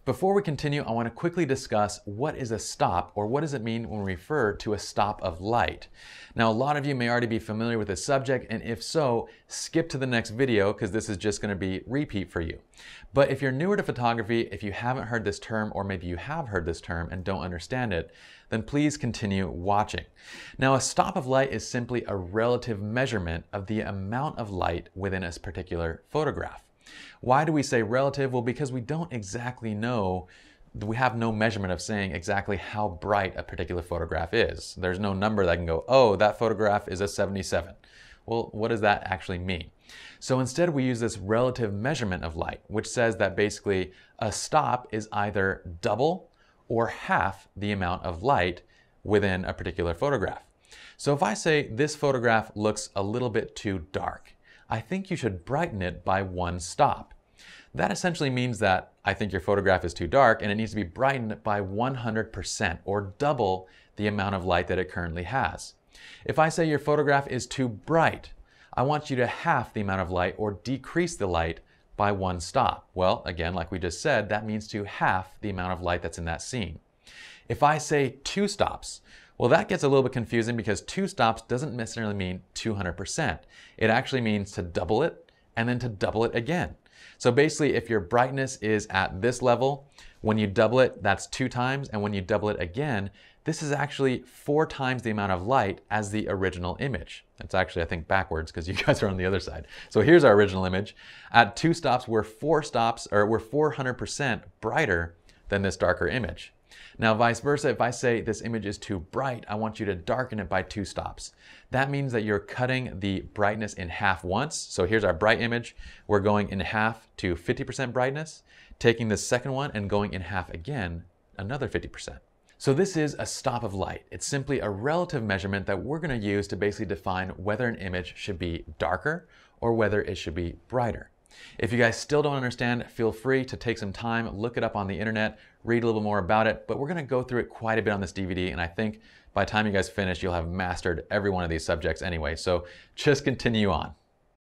Before we continue, I want to quickly discuss what is a stop, or what does it mean when we refer to a stop of light. Now, a lot of you may already be familiar with this subject, and if so, skip to the next video because this is just going to be repeat for you. But if you're newer to photography, if you haven't heard this term, or maybe you have heard this term and don't understand it, then please continue watching. Now, a stop of light is simply a relative measurement of the amount of light within a particular photograph. Why do we say relative? Well, because we don't exactly know, we have no measurement of saying exactly how bright a particular photograph is. There's no number that can go, oh, that photograph is a 77. Well, what does that actually mean? So instead we use this relative measurement of light, which says that basically a stop is either double or half the amount of light within a particular photograph. So if I say this photograph looks a little bit too dark, I think you should brighten it by 1 stop. That essentially means that I think your photograph is too dark and it needs to be brightened by 100% or double the amount of light that it currently has. If I say your photograph is too bright, I want you to half the amount of light or decrease the light by 1 stop. Well, again, like we just said, that means to half the amount of light that's in that scene. If I say 2 stops, well, that gets a little bit confusing because 2 stops doesn't necessarily mean 200%. It actually means to double it and then to double it again. So basically, if your brightness is at this level, when you double it, that's 2 times, and when you double it again, this is actually 4 times the amount of light as the original image. It's actually, I think, backwards because you guys are on the other side. So here's our original image. At 2 stops, we're 400% brighter than this darker image. Now, vice versa, if I say this image is too bright, I want you to darken it by 2 stops. That means that you're cutting the brightness in half once. So here's our bright image. We're going in half to 50% brightness, taking the second one and going in half again, another 50%. So this is a stop of light. It's simply a relative measurement that we're going to use to basically define whether an image should be darker or whether it should be brighter. If you guys still don't understand, feel free to take some time, look it up on the internet, read a little bit more about it, but we're going to go through it quite a bit on this DVD, and I think by the time you guys finish, you'll have mastered every one of these subjects anyway, so just continue on.